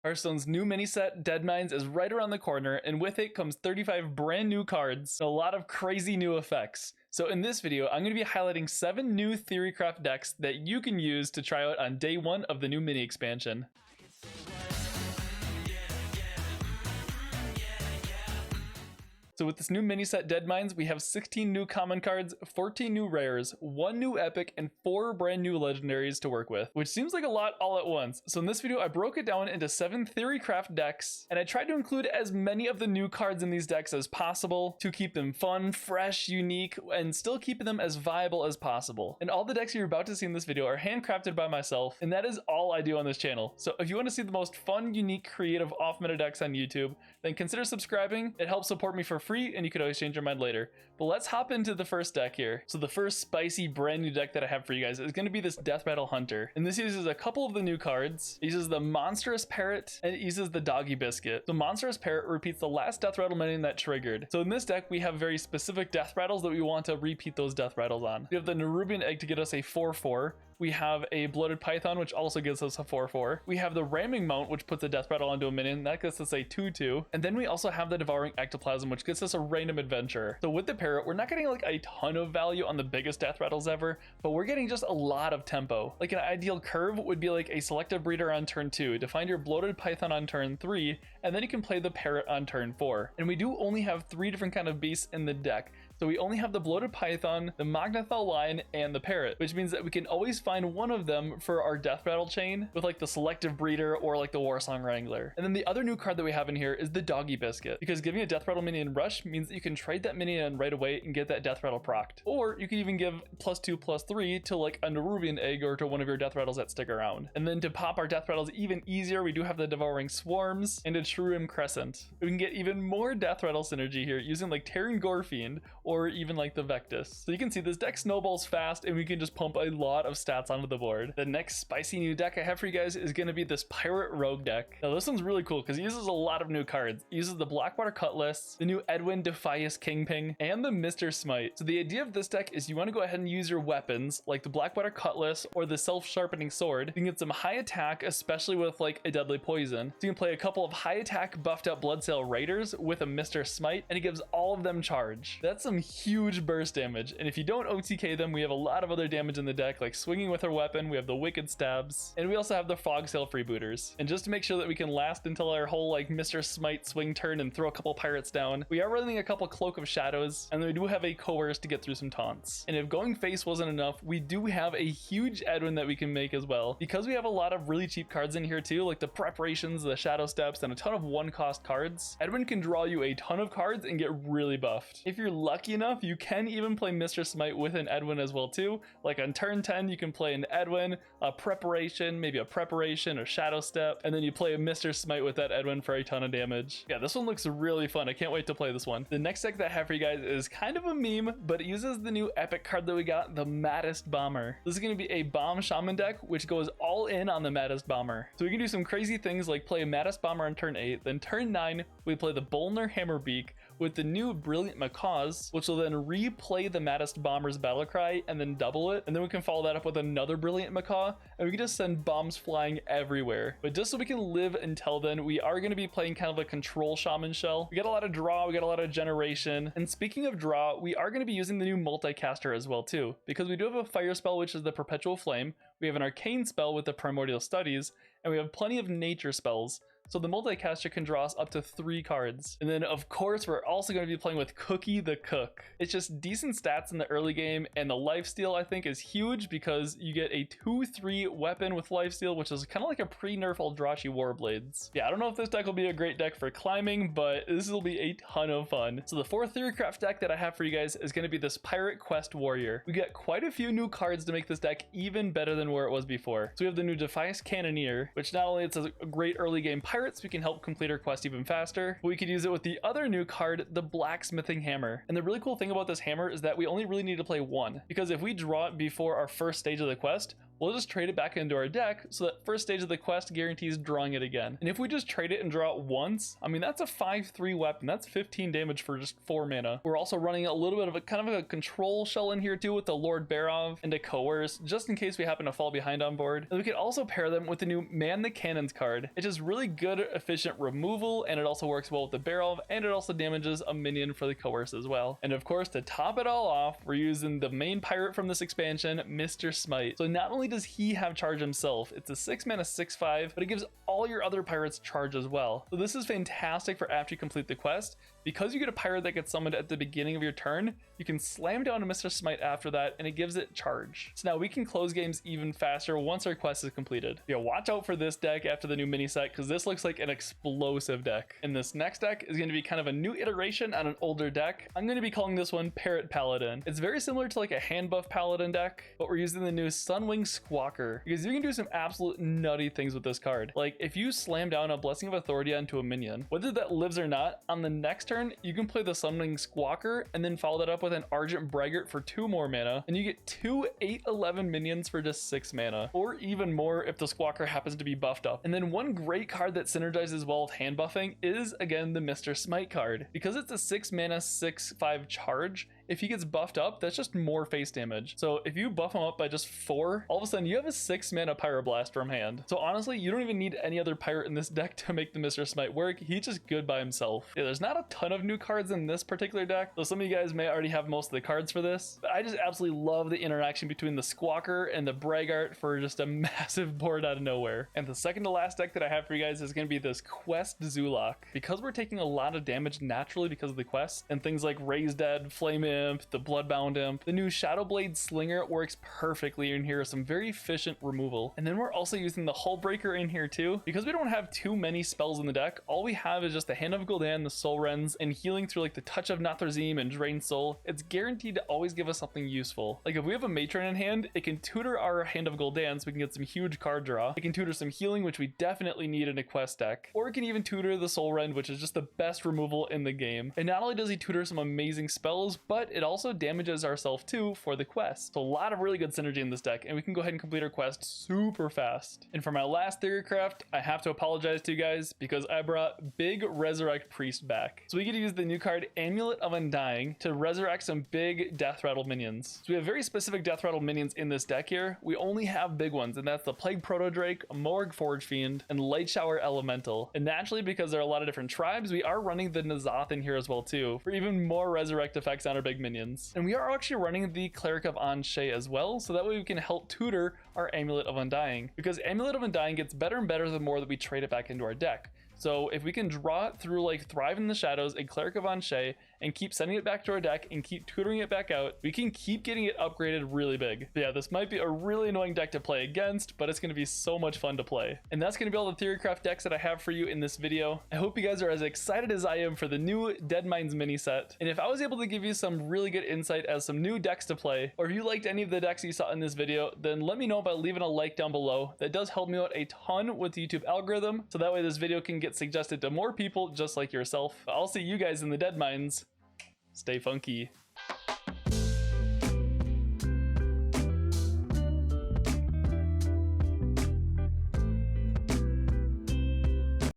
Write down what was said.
Hearthstone's new mini set, Deadmines, is right around the corner, and with it comes 35 brand new cards, and a lot of crazy new effects. So in this video, I'm going to be highlighting 7 new Theorycraft decks that you can use to try out on day 1 of the new mini expansion. So with this new mini set Deadmines, we have 16 new common cards, 14 new rares, 1 new epic, and 4 brand new legendaries to work with, which seems like a lot all at once. So in this video, I broke it down into 7 Theorycraft decks, and I tried to include as many of the new cards in these decks as possible to keep them fun, fresh, unique, and still keep them as viable as possible. And all the decks you're about to see in this video are handcrafted by myself, and that is all I do on this channel. So if you want to see the most fun, unique, creative, off-meta decks on YouTube, then consider subscribing. It helps support me for free, and you could always change your mind later. But let's hop into the first deck here. So the first spicy brand new deck that I have for you guys is going to be this Deathrattle Hunter, and this uses a couple of the new cards. It uses the Monstrous Parrot, and it uses the Doggy Biscuit. The Monstrous Parrot repeats the last Deathrattle minion that triggered. So in this deck, we have very specific Deathrattles that we want to repeat those Deathrattles on. We have the Nerubian Egg to get us a 4/4. We have a Bloated Python, which also gives us a 4/4. We have the Ramming Mount, which puts a Deathrattle onto a minion. That gets us a 2/2. And then we also have the Devouring Ectoplasm, which gets us a random adventure. So with the Parrot, we're not getting like a ton of value on the biggest Deathrattles ever, but we're getting just a lot of tempo. Like an ideal curve would be like a Selective Breeder on turn 2 to find your Bloated Python on turn 3, and then you can play the Parrot on turn 4. And we do only have 3 different kind of beasts in the deck. So we only have the Bloated Python, the Magnathal Lion, and the Parrot, which means that we can always find one of them for our Deathrattle chain with like the Selective Breeder or like the Warsong Wrangler. And then the other new card that we have in here is the Doggy Biscuit, because giving a Deathrattle minion rush means that you can trade that minion right away and get that Deathrattle procced. Or you can even give +2/+3 to like a Nerubian Egg or to one of your Deathrattles that stick around. And then to pop our Deathrattles even easier, we do have the Devouring Swarms and a Shroom Crescent. We can get even more Deathrattle synergy here using like Terran Gorefiend or even like the Vectus. So you can see this deck snowballs fast, and we can just pump a lot of stats onto the board. The next spicy new deck I have for you guys is going to be this Pirate Rogue deck. Now this one's really cool because it uses a lot of new cards. It uses the Blackwater Cutlass, the new Edwin Defias Kingpin, and the Mr. Smite. So the idea of this deck is you want to go ahead and use your weapons like the Blackwater Cutlass or the Self-Sharpening Sword. You can get some high attack, especially with like a Deadly Poison. So you can play a couple of high attack buffed up Bloodsail Raiders with a Mr. Smite, and it gives all of them charge. That's some huge burst damage, and if you don't OTK them, we have a lot of other damage in the deck, like swinging with our weapon. We have the Wicked Stabs, and we also have the Fog Sail Freebooters. And just to make sure that we can last until our whole like Mr. Smite swing turn and throw a couple pirates down, we are running a couple Cloak of Shadows, and we do have a Coerce to get through some taunts. And if going face wasn't enough, we do have a huge Edwin that we can make as well, because we have a lot of really cheap cards in here too, like the Preparations, the Shadow Steps, and a ton of 1-cost cards. Edwin can draw you a ton of cards and get really buffed. If you're lucky enough, you can even play Mr. Smite with an Edwin as well too. Like on turn 10, you can play an Edwin, a Preparation, maybe a Preparation or Shadow Step, and then you play a Mr. Smite with that Edwin for a ton of damage. Yeah, this one looks really fun. I can't wait to play this one. The next deck that I have for you guys is kind of a meme, but it uses the new epic card that we got, the Maddest Bomber. This is going to be a Bomb Shaman deck, which goes all in on the Maddest Bomber. So we can do some crazy things like play a Maddest Bomber on turn 8, then turn 9, we play the Bolner Hammerbeak with the new Brilliant Macaws, which will then replay the Maddest Bomber's Battlecry and then double it. And then we can follow that up with another Brilliant Macaw, and we can just send bombs flying everywhere. But just so we can live until then, we are going to be playing kind of a control Shaman shell. We got a lot of draw, we got a lot of generation. And speaking of draw, we are going to be using the new Multicaster as well too, because we do have a fire spell, which is the Perpetual Flame. We have an arcane spell with the Primordial Studies, and we have plenty of nature spells. So the Multicaster can draw us up to 3 cards. And then of course, we're also going to be playing with Cookie the Cook. It's just decent stats in the early game, and the lifesteal I think is huge because you get a 2/3 weapon with lifesteal, which is kind of like a pre-nerf Eldrazi Warblades. Yeah, I don't know if this deck will be a great deck for climbing, but this will be a ton of fun. So the 4th Theorycraft deck that I have for you guys is going to be this Pirate Quest Warrior. We got quite a few new cards to make this deck even better than where it was before. So we have the new Defias Cannoneer, which not only it's a great early game pirates, we can help complete our quest even faster, but we could use it with the other new card, the Blacksmithing Hammer. And the really cool thing about this hammer is that we only really need to play 1, because if we draw it before our first stage of the quest, we'll just trade it back into our deck so that first stage of the quest guarantees drawing it again. And if we just trade it and draw it once, I mean, that's a 5/3 weapon. That's 15 damage for just 4 mana. We're also running a little bit of a kind of a control shell in here too with the Lord Barov and a Coerce, just in case we happen to fall behind on board. And we could also pair them with the new Man the Cannons card. It's just really good, efficient removal, and it also works well with the Barov, and it also damages a minion for the Coerce as well. And of course, to top it all off, we're using the main pirate from this expansion, Mr. Smite. So not only does he have charge himself, it's a 6 mana 6/5, but it gives all your other pirates charge as well. So this is fantastic for after you complete the quest. Because you get a pirate that gets summoned at the beginning of your turn, you can slam down a Mr. Smite after that, and it gives it charge. So now we can close games even faster once our quest is completed. Yeah, watch out for this deck after the new mini set, because this looks like an explosive deck. And this next deck is going to be kind of a new iteration on an older deck. I'm going to be calling this one Parrot Paladin. It's very similar to like a hand buff Paladin deck, but we're using the new Sunwing Squawker, because you can do some absolute nutty things with this card. Like if you slam down a Blessing of Authority onto a minion, whether that lives or not, on the next turn, you can play the Summoning Squawker and then follow that up with an Argent Braggart for 2 more mana, and you get 2 8/11 minions for just 6 mana, or even more if the Squawker happens to be buffed up. And then one great card that synergizes well with hand buffing is, again, the Mr. Smite card. Because it's a 6 mana 6/5 charge, if he gets buffed up, that's just more face damage. So if you buff him up by just 4, all of a sudden you have a 6 mana Pyroblast from hand. So honestly, you don't even need any other pirate in this deck to make the Mr. Smite work. He's just good by himself. Yeah, there's not a ton of new cards in this particular deck, so some of you guys may already have most of the cards for this, but I just absolutely love the interaction between the Squawker and the Braggart for just a massive board out of nowhere. And the second to last deck that I have for you guys is going to be this Quest Zoolock. Because we're taking a lot of damage naturally because of the quest, and things like Raise Dead, Flame Imp, the Bloodbound Imp, the new Shadowblade Slinger works perfectly in here, some very efficient removal. And then we're also using the Hullbreaker in here too. Because we don't have too many spells in the deck, all we have is just the Hand of Gul'dan, the Soul Rends, and healing through like the Touch of Nathrezim and Drain Soul. It's guaranteed to always give us something useful. Like if we have a Matron in hand, it can tutor our Hand of Gul'dan so we can get some huge card draw. It can tutor some healing, which we definitely need in a quest deck. Or it can even tutor the Soul Rend, which is just the best removal in the game. And not only does he tutor some amazing spells, but it also damages ourselves too for the quest. So a lot of really good synergy in this deck, and we can go ahead and complete our quest super fast. And for my last theory craft, I have to apologize to you guys because I brought Big Resurrect Priest back. So we get to use the new card Amulet of Undying to resurrect some big Deathrattle minions. So we have very specific Deathrattle minions in this deck here. We only have big ones, and that's the Plague Proto-Drake, Morg Forge Fiend, and Light Shower Elemental. And naturally, because there are a lot of different tribes, we are running the N'Zoth in here as well too, for even more resurrect effects on our big minions. And we are actually running the Cleric of Anshe as well, so that way we can help tutor our Amulet of Undying. Because Amulet of Undying gets better and better the more that we trade it back into our deck. So if we can draw it through like Thrive in the Shadows and Cleric of Anshe and keep sending it back to our deck and keep tutoring it back out, we can keep getting it upgraded really big. But yeah, this might be a really annoying deck to play against, but it's going to be so much fun to play. And that's going to be all the Theorycraft decks that I have for you in this video. I hope you guys are as excited as I am for the new Deadmines mini set. And if I was able to give you some really good insight as some new decks to play, or if you liked any of the decks you saw in this video, then let me know by leaving a like down below. That does help me out a ton with the YouTube algorithm, so that way this video can get suggested to more people just like yourself. I'll see you guys in the Deadmines. Stay funky.